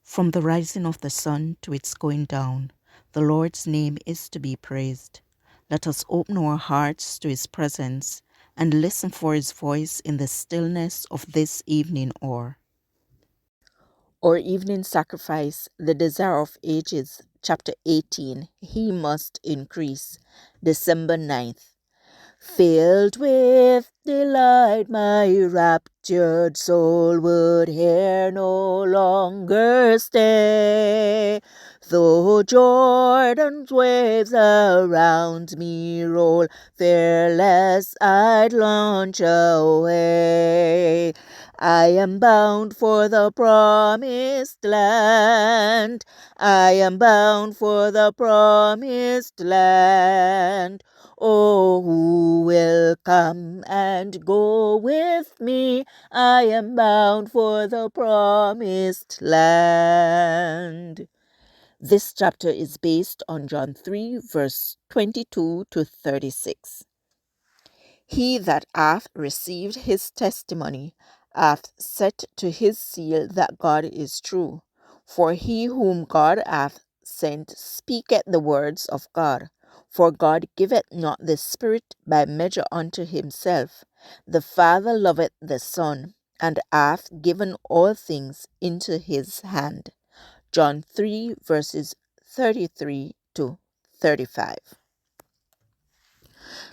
From the rising of the sun to its going down, the Lord's name is to be praised. Let us open our hearts to his presence and listen for his voice in the stillness of this evening hour. Our evening sacrifice, the desire of ages, chapter 18, he must increase, December 9th. Filled with delight, my raptured soul would here no longer stay. Though Jordan's waves around me roll, fearless I'd launch away. I am bound for the promised land. I am bound for the promised land. Oh, who will come and go with me? I am bound for the promised land. This chapter is based on John 3, verse 22 to 36. He that hath received his testimony hath set to his seal that God is true. For he whom God hath sent speaketh the words of God. For God giveth not the Spirit by measure unto himself. The Father loveth the Son, and hath given all things into his hand. John 3, verses 33 to 35.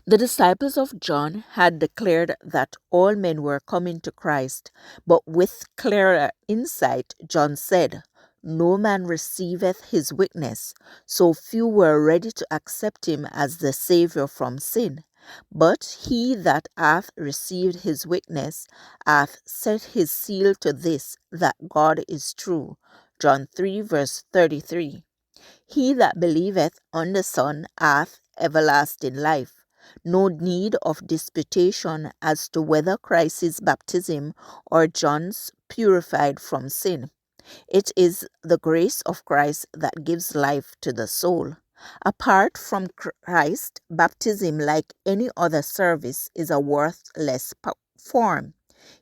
The disciples of John had declared that all men were coming to Christ, but with clearer insight, John said, "No man receiveth his witness." So few were ready to accept him as the Saviour from sin. But he that hath received his witness hath set his seal to this, that God is true. John 3, verse 33. He that believeth on the Son hath everlasting life. No need of disputation as to whether Christ's baptism or John's purified from sin. It is the grace of Christ that gives life to the soul. Apart from Christ, baptism, like any other service, is a worthless form.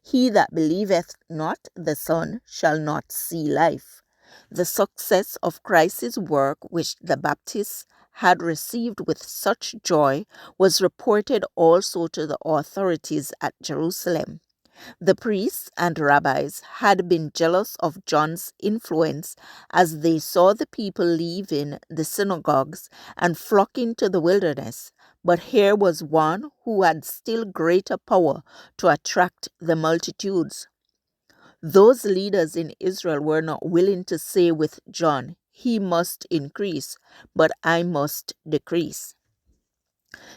He that believeth not the Son shall not see life. The success of Christ's work, which the Baptists had received with such joy, was reported also to the authorities at Jerusalem. The priests and rabbis had been jealous of John's influence as they saw the people leaving the synagogues and flocking to the wilderness. But here was one who had still greater power to attract the multitudes. Those leaders in Israel were not willing to say with John, "He must increase, but I must decrease."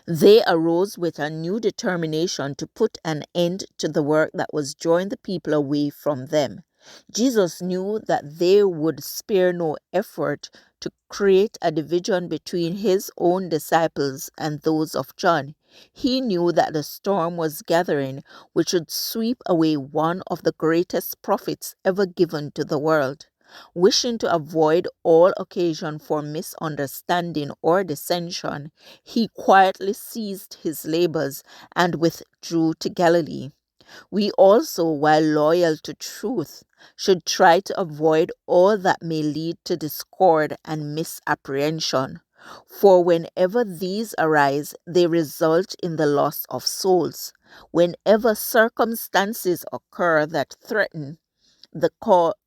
They arose with a new determination to put an end to the work that was drawing the people away from them. Jesus knew that they would spare no effort to create a division between his own disciples and those of John. He knew that the storm was gathering which would sweep away one of the greatest prophets ever given to the world. Wishing to avoid all occasion for misunderstanding or dissension, he quietly ceased his labors and withdrew to Galilee. We also, while loyal to truth, should try to avoid all that may lead to discord and misapprehension. For whenever these arise, they result in the loss of souls. Whenever circumstances occur that threaten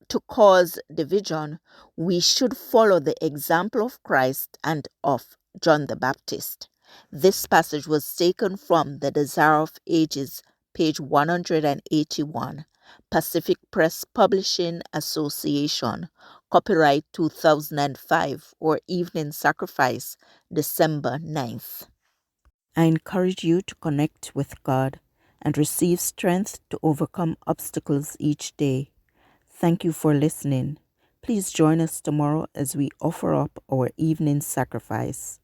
to cause division, we should follow the example of Christ and of John the Baptist. This passage was taken from The Desire of Ages, page 181, Pacific Press Publishing Association, copyright 2005, or Evening Sacrifice, December 9th. I encourage you to connect with God and receive strength to overcome obstacles each day. Thank you for listening. Please join us tomorrow as we offer up our evening sacrifice.